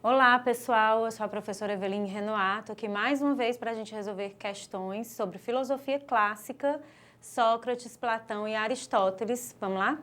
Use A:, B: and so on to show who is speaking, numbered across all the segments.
A: Olá, pessoal! Eu sou a professora Eveline Renoir, estou aqui mais uma vez para a gente resolver questões sobre filosofia clássica, Sócrates, Platão e Aristóteles. Vamos lá?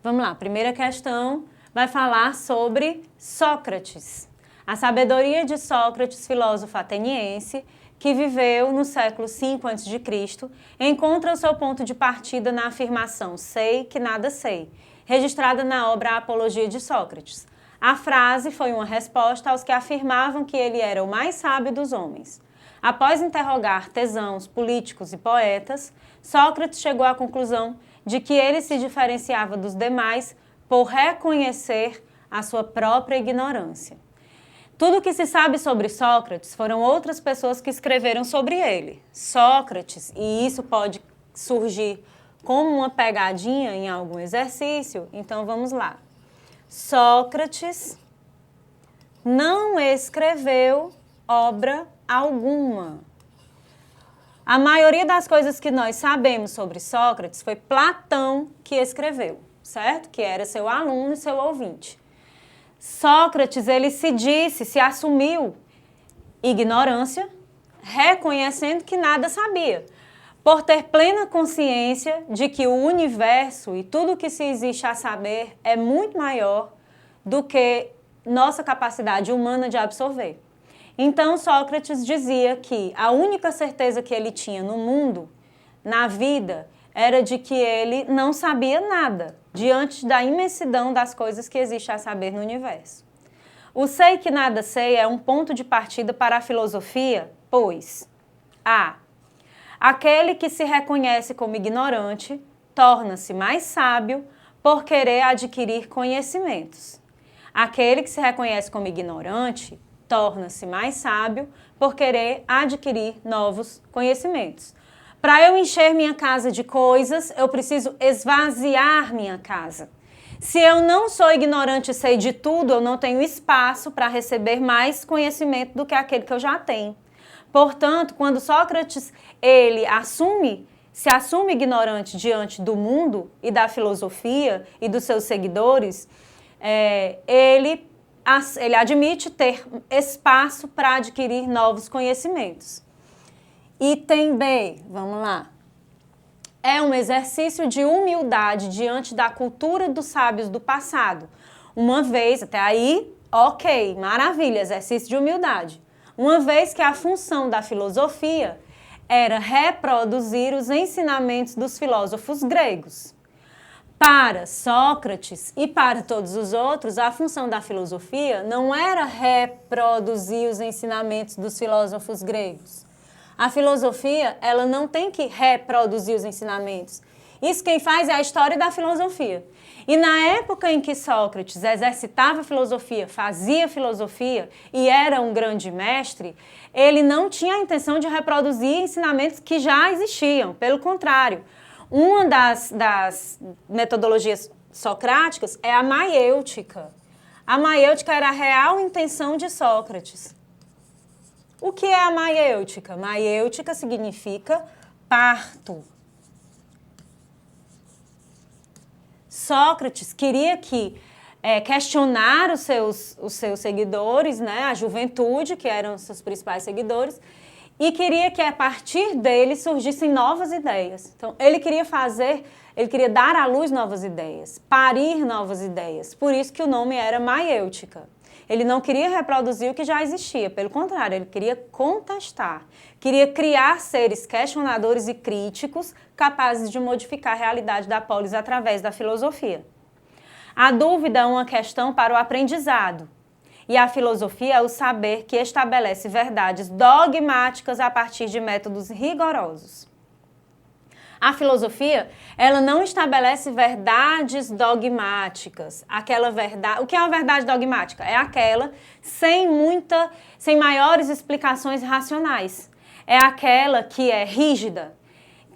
A: Vamos lá, primeira questão vai falar sobre Sócrates. A sabedoria de Sócrates, filósofo ateniense, que viveu no século V a.C., encontra o seu ponto de partida na afirmação "sei que nada sei", registrada na obra Apologia de Sócrates. A frase foi uma resposta aos que afirmavam que ele era o mais sábio dos homens. Após interrogar artesãos, políticos e poetas, Sócrates chegou à conclusão de que ele se diferenciava dos demais por reconhecer a sua própria ignorância. Tudo o que se sabe sobre Sócrates foram outras pessoas que escreveram sobre ele. Sócrates, e isso pode surgir como uma pegadinha em algum exercício, então vamos lá. Sócrates não escreveu obra alguma. A maioria das coisas que nós sabemos sobre Sócrates foi Platão que escreveu, certo? Que era seu aluno e seu ouvinte. Sócrates, ele se assumiu ignorância, reconhecendo que nada sabia, por ter plena consciência de que o universo e tudo que se existe a saber é muito maior do que nossa capacidade humana de absorver. Então, Sócrates dizia que a única certeza que ele tinha no mundo, na vida, era de que ele não sabia nada diante da imensidão das coisas que existe a saber no universo. O sei que nada sei é um ponto de partida para a filosofia, pois a. Aquele que se reconhece como ignorante torna-se mais sábio por querer adquirir conhecimentos. Aquele que se reconhece como ignorante torna-se mais sábio por querer adquirir novos conhecimentos. Para eu encher minha casa de coisas, eu preciso esvaziar minha casa. Se eu não sou ignorante e sei de tudo, eu não tenho espaço para receber mais conhecimento do que aquele que eu já tenho. Portanto, quando Sócrates ele se assume ignorante diante do mundo e da filosofia e dos seus seguidores, ele admite ter espaço para adquirir novos conhecimentos. Item B, vamos lá. É um exercício de humildade diante da cultura dos sábios do passado. Uma vez, até aí, ok, maravilha, exercício de humildade. Uma vez que a função da filosofia era reproduzir os ensinamentos dos filósofos gregos. Para Sócrates e para todos os outros, a função da filosofia não era reproduzir os ensinamentos dos filósofos gregos. A filosofia, ela não tem que reproduzir os ensinamentos. Isso quem faz é a história da filosofia. E na época em que Sócrates exercitava filosofia, fazia filosofia e era um grande mestre, ele não tinha a intenção de reproduzir ensinamentos que já existiam. Pelo contrário, uma das metodologias socráticas é a maiêutica. A maiêutica era a real intenção de Sócrates. O que é a maiêutica? Maiêutica significa parto. Sócrates queria questionar os seus seguidores, né, a juventude, que eram os seus principais seguidores, e queria que a partir dele surgissem novas ideias. Então, ele queria dar à luz novas ideias, parir novas ideias. Por isso que o nome era maiêutica. Ele não queria reproduzir o que já existia, pelo contrário, ele queria contestar, queria criar seres questionadores e críticos capazes de modificar a realidade da polis através da filosofia. A dúvida é uma questão para o aprendizado, e a filosofia é o saber que estabelece verdades dogmáticas a partir de métodos rigorosos. A filosofia, ela não estabelece verdades dogmáticas. O que é uma verdade dogmática? É aquela sem maiores explicações racionais. É aquela que é rígida,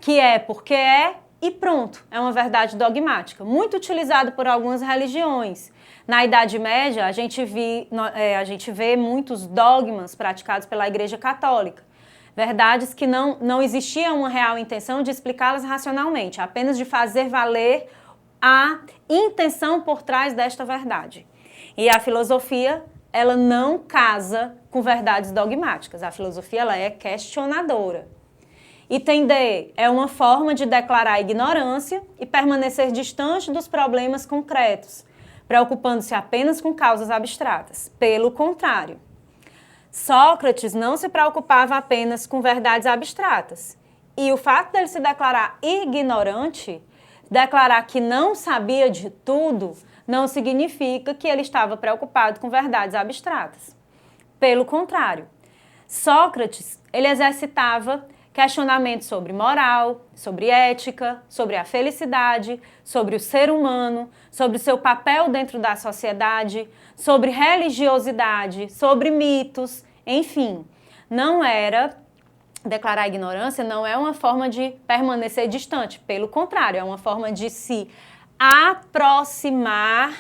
A: que é porque é e pronto. É uma verdade dogmática, muito utilizada por algumas religiões. Na Idade Média, a gente vê muitos dogmas praticados pela Igreja Católica. Verdades que não existia uma real intenção de explicá-las racionalmente, apenas de fazer valer a intenção por trás desta verdade. E a filosofia, ela não casa com verdades dogmáticas. A filosofia, ela é questionadora. Item D é uma forma de declarar ignorância e permanecer distante dos problemas concretos, preocupando-se apenas com causas abstratas. Pelo contrário, Sócrates não se preocupava apenas com verdades abstratas. E o fato dele se declarar ignorante, declarar que não sabia de tudo, não significa que ele estava preocupado com verdades abstratas. Pelo contrário, Sócrates, ele exercitava questionamentos sobre moral, sobre ética, sobre a felicidade, sobre o ser humano, sobre o seu papel dentro da sociedade, sobre religiosidade, sobre mitos, enfim. Não era declarar ignorância, não é uma forma de permanecer distante, pelo contrário, é uma forma de se aproximar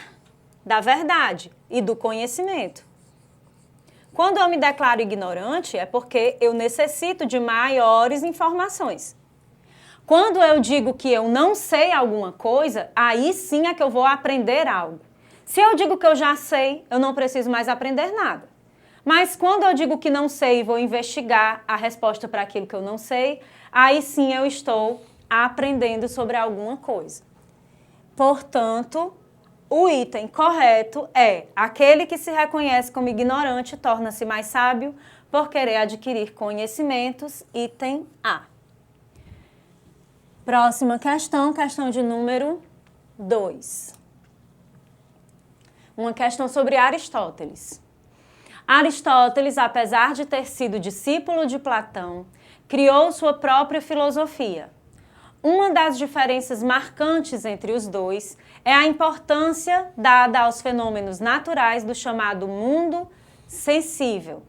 A: da verdade e do conhecimento. Quando eu me declaro ignorante, é porque eu necessito de maiores informações. Quando eu digo que eu não sei alguma coisa, aí sim é que eu vou aprender algo. Se eu digo que eu já sei, eu não preciso mais aprender nada. Mas quando eu digo que não sei e vou investigar a resposta para aquilo que eu não sei, aí sim eu estou aprendendo sobre alguma coisa. Portanto, o item correto é: aquele que se reconhece como ignorante torna-se mais sábio por querer adquirir conhecimentos. Item A. Próxima questão, questão de número 2. Uma questão sobre Aristóteles. Aristóteles, apesar de ter sido discípulo de Platão, criou sua própria filosofia. Uma das diferenças marcantes entre os dois é a importância dada aos fenômenos naturais do chamado mundo sensível.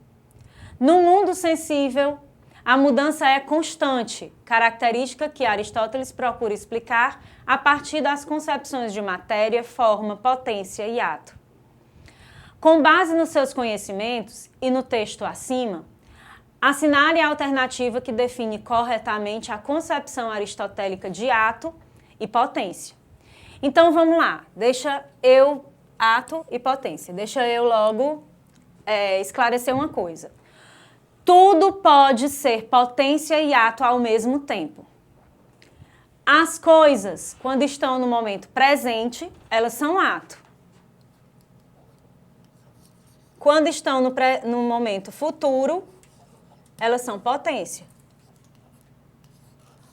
A: No mundo sensível, a mudança é constante, característica que Aristóteles procura explicar a partir das concepções de matéria, forma, potência e ato. Com base nos seus conhecimentos e no texto acima, assinale a alternativa que define corretamente a concepção aristotélica de ato e potência. Então vamos lá, ato e potência. Deixa eu logo esclarecer uma coisa. Tudo pode ser potência e ato ao mesmo tempo. As coisas, quando estão no momento presente, elas são ato. Quando estão no momento futuro, elas são potência.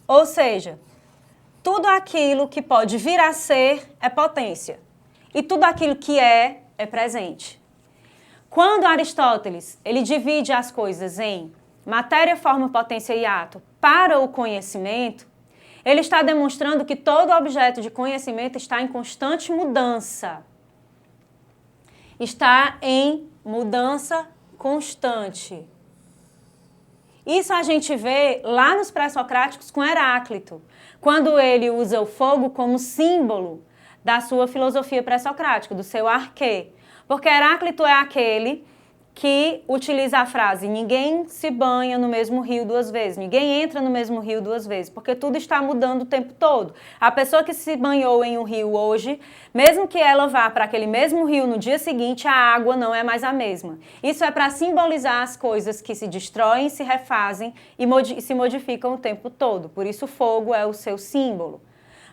A: Ou seja, tudo aquilo que pode vir a ser é potência. E tudo aquilo que é presente. Quando Aristóteles ele divide as coisas em matéria, forma, potência e ato para o conhecimento, ele está demonstrando que todo objeto de conhecimento está em constante mudança. Está em mudança constante. Isso a gente vê lá nos pré-socráticos com Heráclito, quando ele usa o fogo como símbolo da sua filosofia pré-socrática, do seu arquê. Porque Heráclito é aquele que utiliza a frase: ninguém se banha no mesmo rio duas vezes, ninguém entra no mesmo rio duas vezes, porque tudo está mudando o tempo todo. A pessoa que se banhou em um rio hoje, mesmo que ela vá para aquele mesmo rio no dia seguinte, a água não é mais a mesma. Isso é para simbolizar as coisas que se destroem, se refazem e se modificam o tempo todo. Por isso o fogo é o seu símbolo.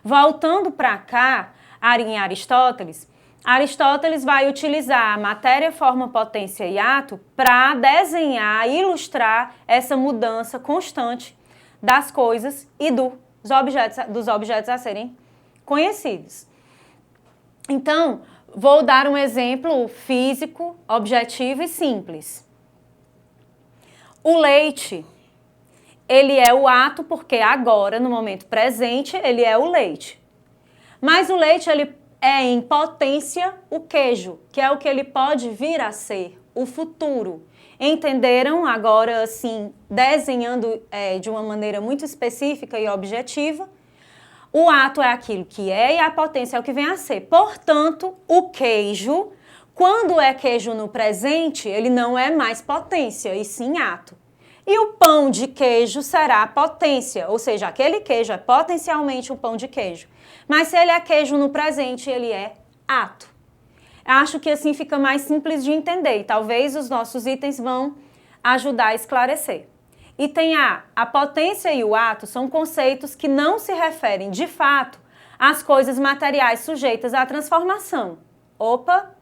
A: Voltando para cá, em Aristóteles, Aristóteles vai utilizar a matéria, forma, potência e ato para desenhar, ilustrar essa mudança constante das coisas e dos objetos a serem conhecidos. Então, vou dar um exemplo físico, objetivo e simples. O leite, ele é o ato porque agora, no momento presente, ele é o leite. Mas o leite, ele é em potência o queijo, que é o que ele pode vir a ser, o futuro. Entenderam? Agora, assim, desenhando de uma maneira muito específica e objetiva, o ato é aquilo que é e a potência é o que vem a ser. Portanto, o queijo, quando é queijo no presente, ele não é mais potência, e sim ato. E o pão de queijo será potência, ou seja, aquele queijo é potencialmente um pão de queijo. Mas se ele é queijo no presente, ele é ato. Acho que assim fica mais simples de entender e talvez os nossos itens vão ajudar a esclarecer. Item A, a potência e o ato são conceitos que não se referem de fato às coisas materiais sujeitas à transformação. Opa!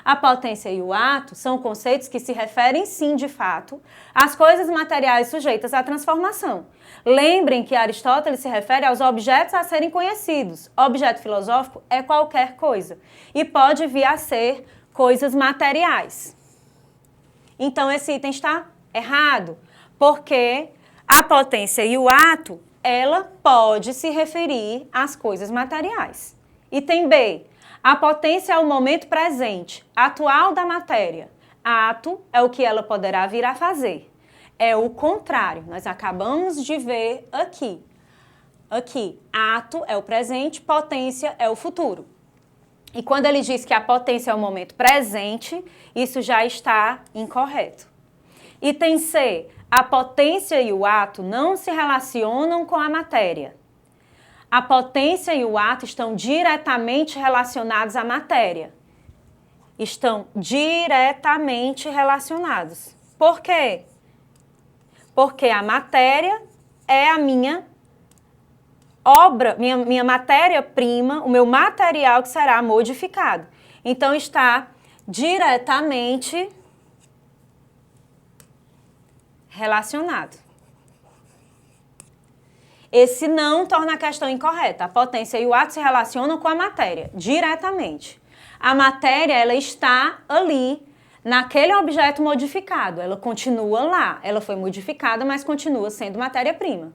A: A potência e o ato são conceitos que se referem, sim, de fato, às coisas materiais sujeitas à transformação. Lembrem que Aristóteles se refere aos objetos a serem conhecidos. Objeto filosófico é qualquer coisa e pode vir a ser coisas materiais. Então, esse item está errado, porque a potência e o ato, ela pode se referir às coisas materiais. Item B. A potência é o momento presente, atual da matéria. Ato é o que ela poderá vir a fazer. É o contrário, nós acabamos de ver aqui. Aqui, ato é o presente, potência é o futuro. E quando ele diz que a potência é o momento presente, isso já está incorreto. Item C. A potência e o ato não se relacionam com a matéria. A potência e o ato estão diretamente relacionados à matéria. Estão diretamente relacionados. Por quê? Porque a matéria é a minha obra, minha matéria-prima, o meu material que será modificado. Então, está diretamente relacionado. Esse não torna a questão incorreta. A potência e o ato se relacionam com a matéria, diretamente. A matéria, ela está ali, naquele objeto modificado. Ela continua lá. Ela foi modificada, mas continua sendo matéria-prima.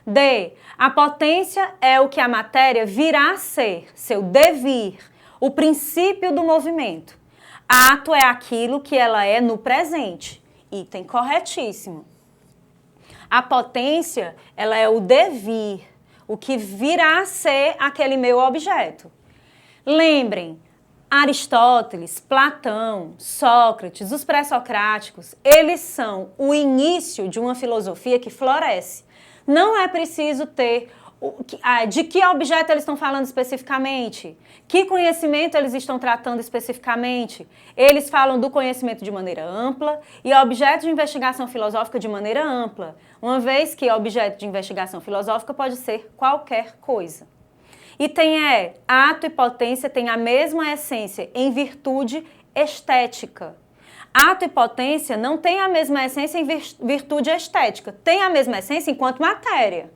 A: D. A potência é o que a matéria virá a ser, seu devir, o princípio do movimento. Ato é aquilo que ela é no presente. Item corretíssimo. A potência, ela é o devir, o que virá a ser aquele meu objeto. Lembrem, Aristóteles, Platão, Sócrates, os pré-socráticos, eles são o início de uma filosofia que floresce. Não é preciso ter de que objeto eles estão falando especificamente, que conhecimento eles estão tratando especificamente. Eles falam do conhecimento de maneira ampla e objeto de investigação filosófica de maneira ampla, uma vez que objeto de investigação filosófica pode ser qualquer coisa. Item E, ato e potência têm a mesma essência em virtude estética. Ato e potência não têm a mesma essência em virtude estética, têm a mesma essência enquanto matéria.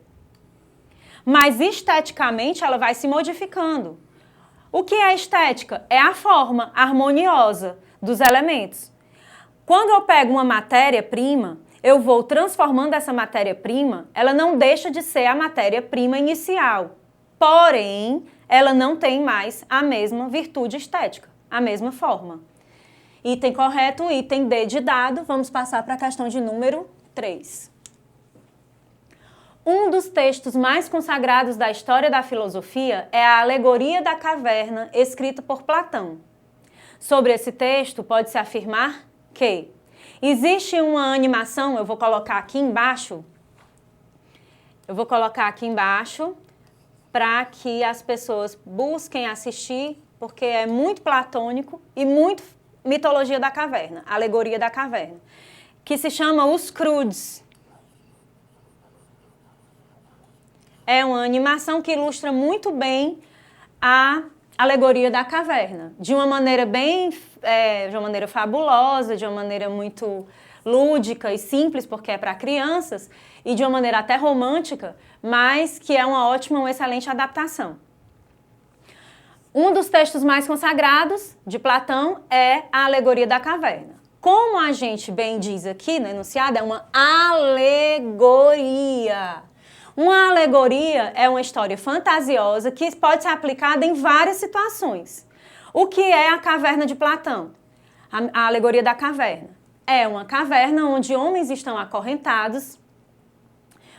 A: Mas esteticamente ela vai se modificando. O que é estética? É a forma harmoniosa dos elementos. Quando eu pego uma matéria-prima, eu vou transformando essa matéria-prima, ela não deixa de ser a matéria-prima inicial. Porém, ela não tem mais a mesma virtude estética, a mesma forma. Item correto, item D de dado. Vamos passar para a questão de número 3. Um dos textos mais consagrados da história da filosofia é a Alegoria da Caverna, escrita por Platão. Sobre esse texto, pode-se afirmar que existe uma animação, eu vou colocar aqui embaixo, para que as pessoas busquem assistir, porque é muito platônico e muito mitologia da caverna, Alegoria da Caverna, que se chama Os Crudes. É uma animação que ilustra muito bem a Alegoria da Caverna, de uma maneira de uma maneira fabulosa, de uma maneira muito lúdica e simples, porque é para crianças, e de uma maneira até romântica, mas que é uma ótima, uma excelente adaptação. Um dos textos mais consagrados de Platão é a Alegoria da Caverna. Como a gente bem diz aqui no enunciado, é uma alegoria. Uma alegoria é uma história fantasiosa que pode ser aplicada em várias situações. O que é a caverna de Platão? A alegoria da caverna. É uma caverna onde homens estão acorrentados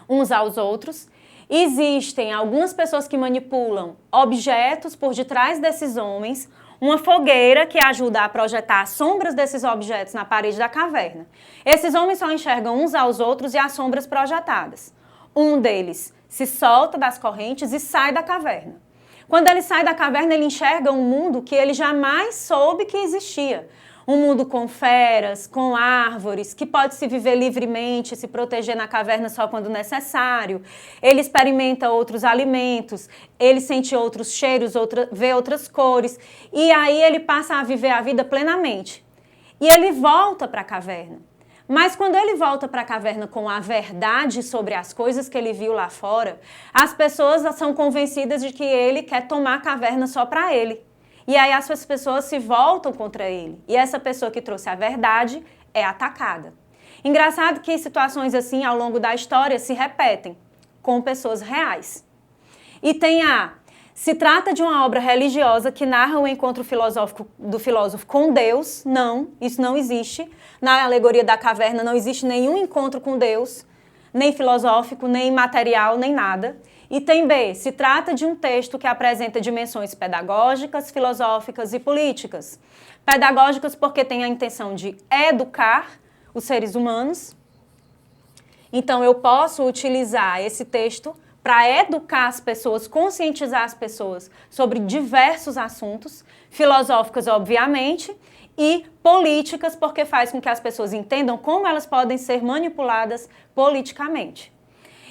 A: uns aos outros. Existem algumas pessoas que manipulam objetos por detrás desses homens. uma fogueira que ajuda a projetar as sombras desses objetos na parede da caverna. Esses homens só enxergam uns aos outros e as sombras projetadas. Um deles se solta das correntes e sai da caverna. Quando ele sai da caverna, ele enxerga um mundo que ele jamais soube que existia. Um mundo com feras, com árvores, que pode se viver livremente, se proteger na caverna só quando necessário. Ele experimenta outros alimentos, ele sente outros cheiros, vê outras cores. E aí ele passa a viver a vida plenamente. E ele volta para a caverna. Mas quando ele volta para a caverna com a verdade sobre as coisas que ele viu lá fora, as pessoas são convencidas de que ele quer tomar a caverna só para ele. E aí essas pessoas se voltam contra ele. E essa pessoa que trouxe a verdade é atacada. Engraçado que situações assim ao longo da história se repetem com pessoas reais. E se trata de uma obra religiosa que narra o encontro filosófico do filósofo com Deus. Não, isso não existe. Na alegoria da caverna não existe nenhum encontro com Deus, nem filosófico, nem material, nem nada. E tem B, se trata de um texto que apresenta dimensões pedagógicas, filosóficas e políticas. Pedagógicas porque tem a intenção de educar os seres humanos. Então eu posso utilizar esse texto para educar as pessoas, conscientizar as pessoas sobre diversos assuntos, filosóficas, obviamente, e políticas, porque faz com que as pessoas entendam como elas podem ser manipuladas politicamente.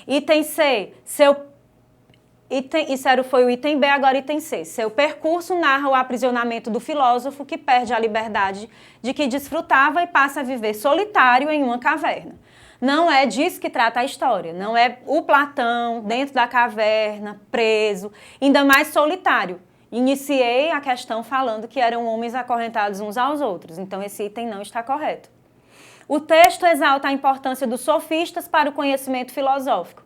A: Item C, isso foi o item B, agora item C. Seu percurso narra o aprisionamento do filósofo que perde a liberdade de que desfrutava e passa a viver solitário em uma caverna. Não é disso que trata a história, não é o Platão dentro da caverna, preso, ainda mais solitário. Iniciei a questão falando que eram homens acorrentados uns aos outros, então esse item não está correto. O texto exalta a importância dos sofistas para o conhecimento filosófico.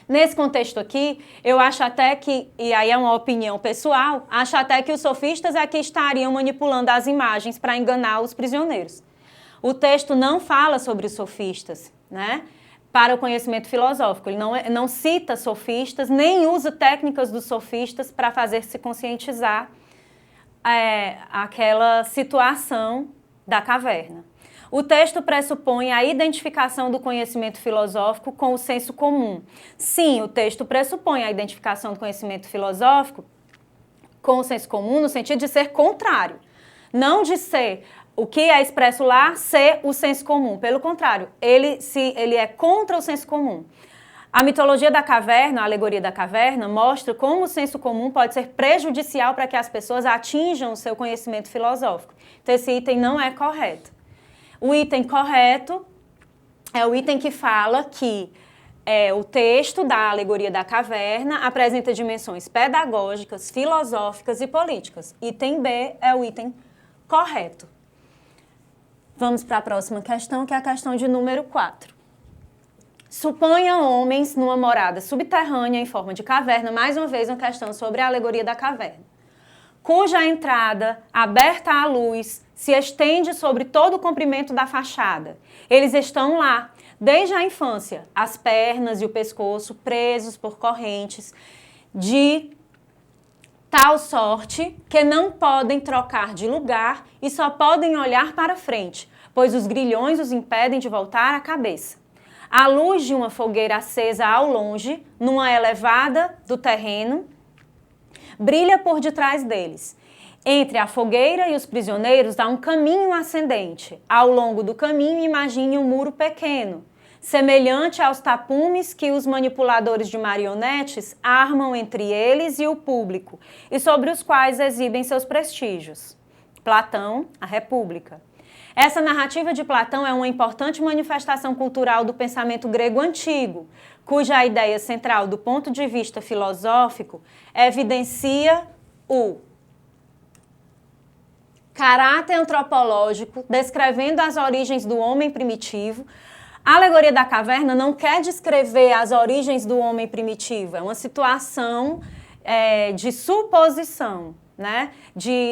A: Nesse contexto aqui, eu acho até que, e aí é uma opinião pessoal, acho até que os sofistas é que estariam manipulando as imagens para enganar os prisioneiros. O texto não fala sobre os sofistas, né? Para o conhecimento filosófico. Ele não cita sofistas, nem usa técnicas dos sofistas para fazer-se conscientizar aquela situação da caverna. O texto pressupõe a identificação do conhecimento filosófico com o senso comum. Sim, o texto pressupõe a identificação do conhecimento filosófico com o senso comum no sentido de ser contrário, não de ser o que é expresso lá ser o senso comum. Pelo contrário, ele é contra o senso comum. A mitologia da caverna, a alegoria da caverna, mostra como o senso comum pode ser prejudicial para que as pessoas atinjam o seu conhecimento filosófico. Então, esse item não é correto. O item correto é o item que fala que o texto da alegoria da caverna apresenta dimensões pedagógicas, filosóficas e políticas. Item B é o item correto. Vamos para a próxima questão, que é a questão de número 4. Suponha homens numa morada subterrânea em forma de caverna, mais uma vez uma questão sobre a alegoria da caverna, cuja entrada, aberta à luz, se estende sobre todo o comprimento da fachada. Eles estão lá, desde a infância, as pernas e o pescoço presos por correntes, de tal sorte que não podem trocar de lugar e só podem olhar para frente, pois os grilhões os impedem de voltar à cabeça. A luz de uma fogueira acesa ao longe, numa elevada do terreno, brilha por detrás deles. Entre a fogueira e os prisioneiros há um caminho ascendente. Ao longo do caminho, imagine um muro pequeno, semelhante aos tapumes que os manipuladores de marionetes armam entre eles e o público, e sobre os quais exibem seus prestígios. Platão, A República. Essa narrativa de Platão é uma importante manifestação cultural do pensamento grego antigo, cuja ideia central, do ponto de vista filosófico, evidencia o caráter antropológico, descrevendo as origens do homem primitivo. A alegoria da caverna não quer descrever as origens do homem primitivo, é uma situação de suposição, né?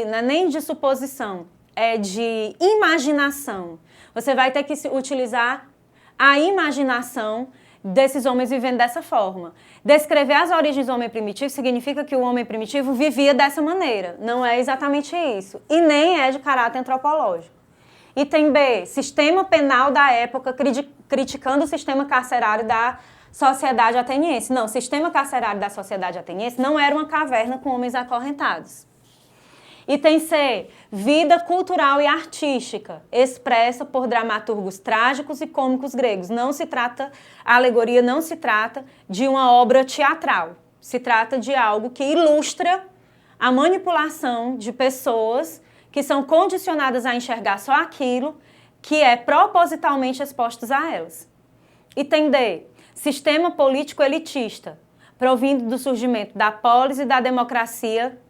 A: Não é nem de suposição, é de imaginação. Você vai ter que utilizar a imaginação desses homens vivendo dessa forma. Descrever as origens do homem primitivo significa que o homem primitivo vivia dessa maneira. Não é exatamente isso. E nem é de caráter antropológico. Item B, sistema penal da época criticando o sistema carcerário da sociedade ateniense. Não, o sistema carcerário da sociedade ateniense não era uma caverna com homens acorrentados. Item C, vida cultural e artística, expressa por dramaturgos trágicos e cômicos gregos. Não se trata, a alegoria não se trata de uma obra teatral. Se trata de algo que ilustra a manipulação de pessoas que são condicionadas a enxergar só aquilo que é propositalmente expostos a elas. Item D, sistema político elitista, provindo do surgimento da polis e da democracia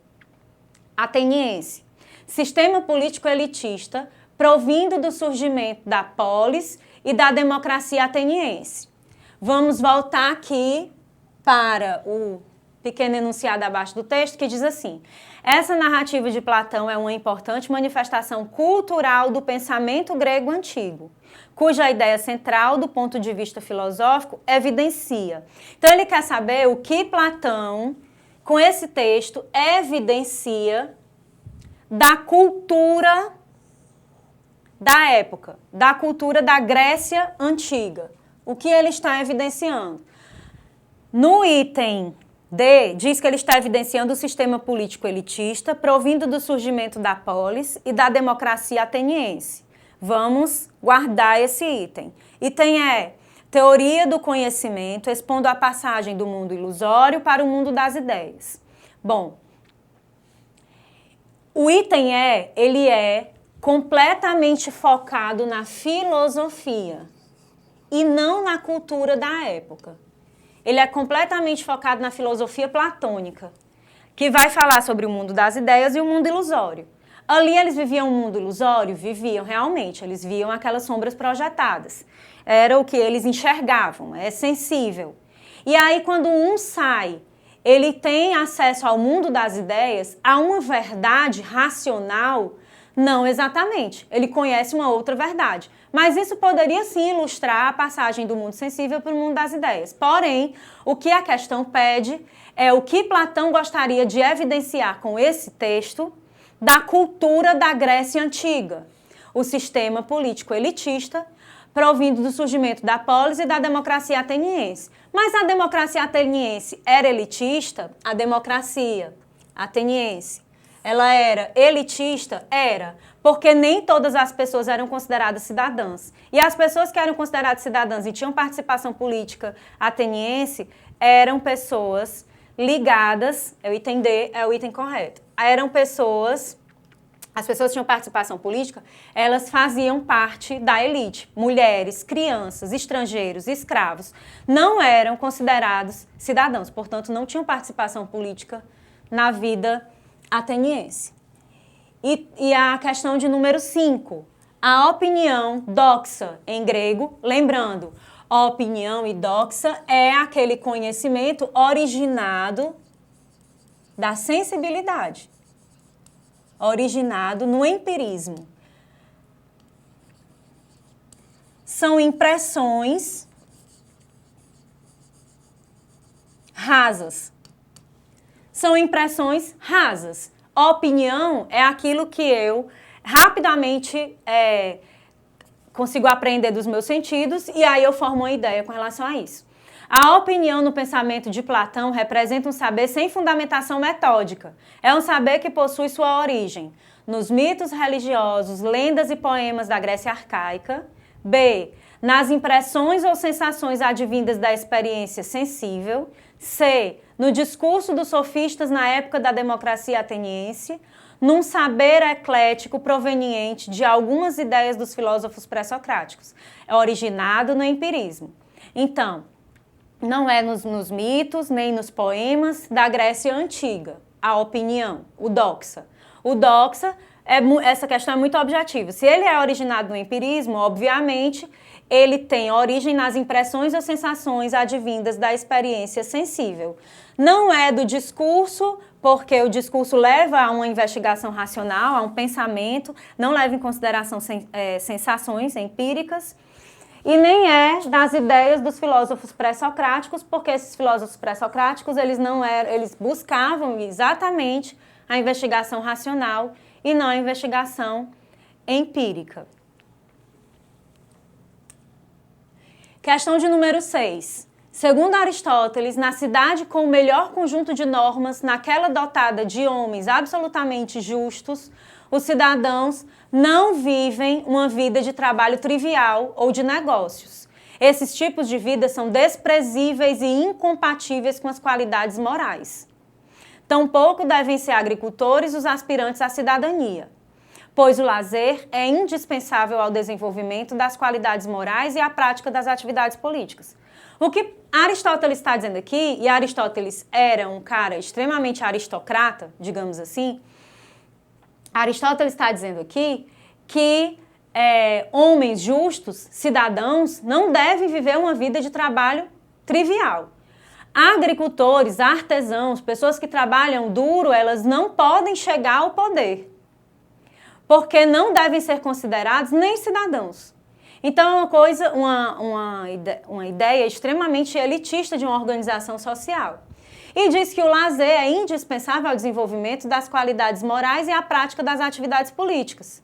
A: ateniense. Sistema político elitista, provindo do surgimento da polis e da democracia ateniense. Vamos voltar aqui para o pequeno enunciado abaixo do texto, que diz assim: essa narrativa de Platão é uma importante manifestação cultural do pensamento grego antigo, cuja ideia central, do ponto de vista filosófico, evidencia. Então, ele quer saber o que Platão, com esse texto, evidencia da cultura da época, da cultura da Grécia Antiga. O que ele está evidenciando? No item D, diz que ele está evidenciando o sistema político elitista, provindo do surgimento da polis e da democracia ateniense. Vamos guardar esse item. Item E, teoria do conhecimento, expondo a passagem do mundo ilusório para o mundo das ideias. Bom, o item E, ele é completamente focado na filosofia e não na cultura da época. Ele é completamente focado na filosofia platônica, que vai falar sobre o mundo das ideias e o mundo ilusório. Ali eles viviam um mundo ilusório? Viviam realmente, eles viam aquelas sombras projetadas. Era o que eles enxergavam, é sensível. E aí quando um sai, ele tem acesso ao mundo das ideias, a uma verdade racional. Não exatamente, ele conhece uma outra verdade. Mas isso poderia sim ilustrar a passagem do mundo sensível para o mundo das ideias. Porém, o que a questão pede é o que Platão gostaria de evidenciar com esse texto da cultura da Grécia Antiga, o sistema político elitista, provindo do surgimento da polis e da democracia ateniense. Mas a democracia ateniense era elitista? A democracia ateniense, ela era elitista? Era, porque nem todas as pessoas eram consideradas cidadãs. E as pessoas que eram consideradas cidadãs e tinham participação política ateniense eram pessoas ligadas, é o item D, é o item correto. Eram pessoas, as pessoas que tinham participação política, elas faziam parte da elite. Mulheres, crianças, estrangeiros, escravos, não eram considerados cidadãos, portanto, não tinham participação política na vida ateniense. E a questão de número 5, a opinião, doxa em grego, lembrando, a opinião e doxa é aquele conhecimento originado da sensibilidade, originado no empirismo. São impressões rasas. São impressões rasas. A opinião é aquilo que eu rapidamente consigo aprender dos meus sentidos e aí eu formo uma ideia com relação a isso. A opinião no pensamento de Platão representa um saber sem fundamentação metódica. É um saber que possui sua origem nos mitos religiosos, lendas e poemas da Grécia arcaica. B, nas impressões ou sensações advindas da experiência sensível. C, no discurso dos sofistas na época da democracia ateniense, num saber eclético proveniente de algumas ideias dos filósofos pré-socráticos. É originado no empirismo. Então, não é nos mitos, nem nos poemas da Grécia Antiga, a opinião, o doxa. O doxa, essa questão é muito objetiva. Se ele é originado no empirismo, obviamente, ele tem origem nas impressões ou sensações advindas da experiência sensível. Não é do discurso, porque o discurso leva a uma investigação racional, a um pensamento, não leva em consideração sensações empíricas. e nem é das ideias dos filósofos pré-socráticos, porque esses filósofos pré-socráticos, eles buscavam exatamente a investigação racional e não a investigação empírica. Questão de número 6. Segundo Aristóteles, na cidade com o melhor conjunto de normas, naquela dotada de homens absolutamente justos, os cidadãos não vivem uma vida de trabalho trivial ou de negócios. Esses tipos de vida são desprezíveis e incompatíveis com as qualidades morais. Tampouco devem ser agricultores os aspirantes à cidadania, pois o lazer é indispensável ao desenvolvimento das qualidades morais e à prática das atividades políticas. O que Aristóteles está dizendo aqui, e Aristóteles era um cara extremamente aristocrata, digamos assim, Aristóteles está dizendo aqui que homens justos, cidadãos, não devem viver uma vida de trabalho trivial. Agricultores, artesãos, pessoas que trabalham duro, elas não podem chegar ao poder, porque não devem ser considerados nem cidadãos. Então é uma ideia extremamente elitista de uma organização social. E diz que o lazer é indispensável ao desenvolvimento das qualidades morais e à prática das atividades políticas.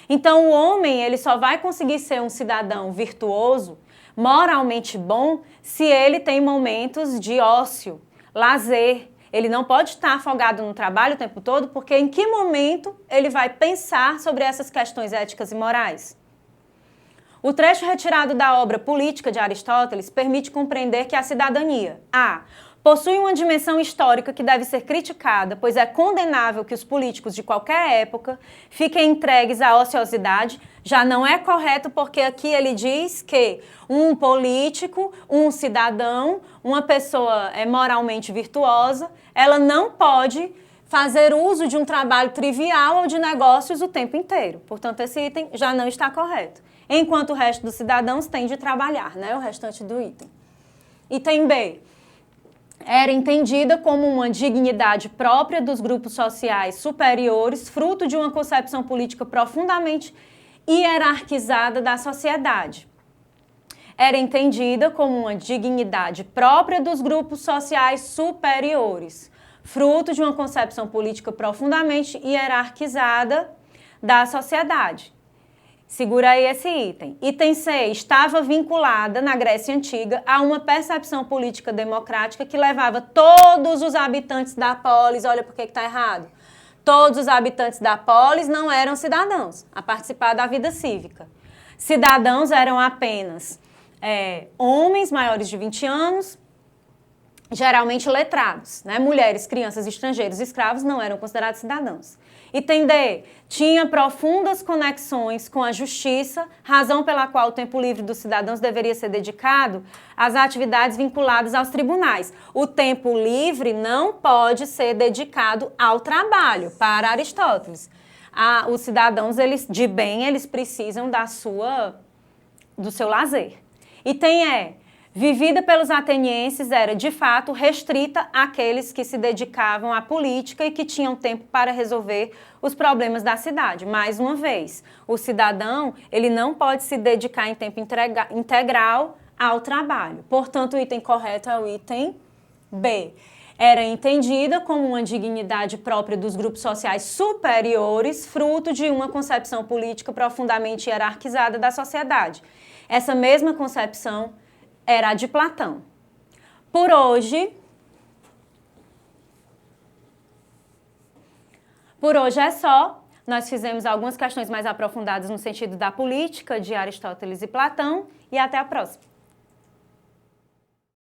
A: Então o homem ele só vai conseguir ser um cidadão virtuoso, moralmente bom, se ele tem momentos de ócio, lazer. Ele não pode estar afogado no trabalho o tempo todo, porque em que momento ele vai pensar sobre essas questões éticas e morais? O trecho retirado da obra Política de Aristóteles permite compreender que a cidadania, possui uma dimensão histórica que deve ser criticada, pois é condenável que os políticos de qualquer época fiquem entregues à ociosidade. Já não é correto, porque aqui ele diz que um político, um cidadão, uma pessoa moralmente virtuosa, ela não pode fazer uso de um trabalho trivial ou de negócios o tempo inteiro. Portanto, esse item já não está correto. Enquanto o resto dos cidadãos tem de trabalhar, né? O restante do item. Item B. Era entendida como uma dignidade própria dos grupos sociais superiores, fruto de uma concepção política profundamente hierarquizada da sociedade. Era entendida como uma dignidade própria dos grupos sociais superiores, fruto de uma concepção política profundamente hierarquizada da sociedade. Segura aí esse item. Item C. Estava vinculada, na Grécia Antiga, a uma percepção política democrática que levava todos os habitantes da polis, olha por que está errado, todos os habitantes da polis não eram cidadãos a participar da vida cívica. Cidadãos eram apenas homens maiores de 20 anos, geralmente letrados, né? Mulheres, crianças, estrangeiros, escravos não eram considerados cidadãos. Item D. Tinha profundas conexões com a justiça, razão pela qual o tempo livre dos cidadãos deveria ser dedicado às atividades vinculadas aos tribunais. O tempo livre não pode ser dedicado ao trabalho, para Aristóteles. Os cidadãos de bem, eles precisam do seu lazer. Item E. Vivida pelos atenienses, era, de fato, restrita àqueles que se dedicavam à política e que tinham tempo para resolver os problemas da cidade. Mais uma vez, o cidadão ele não pode se dedicar em tempo integral ao trabalho. Portanto, o item correto é o item B. Era entendida como uma dignidade própria dos grupos sociais superiores, fruto de uma concepção política profundamente hierarquizada da sociedade. Essa mesma concepção era a de Platão. Por hoje é só. Nós fizemos algumas questões mais aprofundadas no sentido da política de Aristóteles e Platão e até a próxima.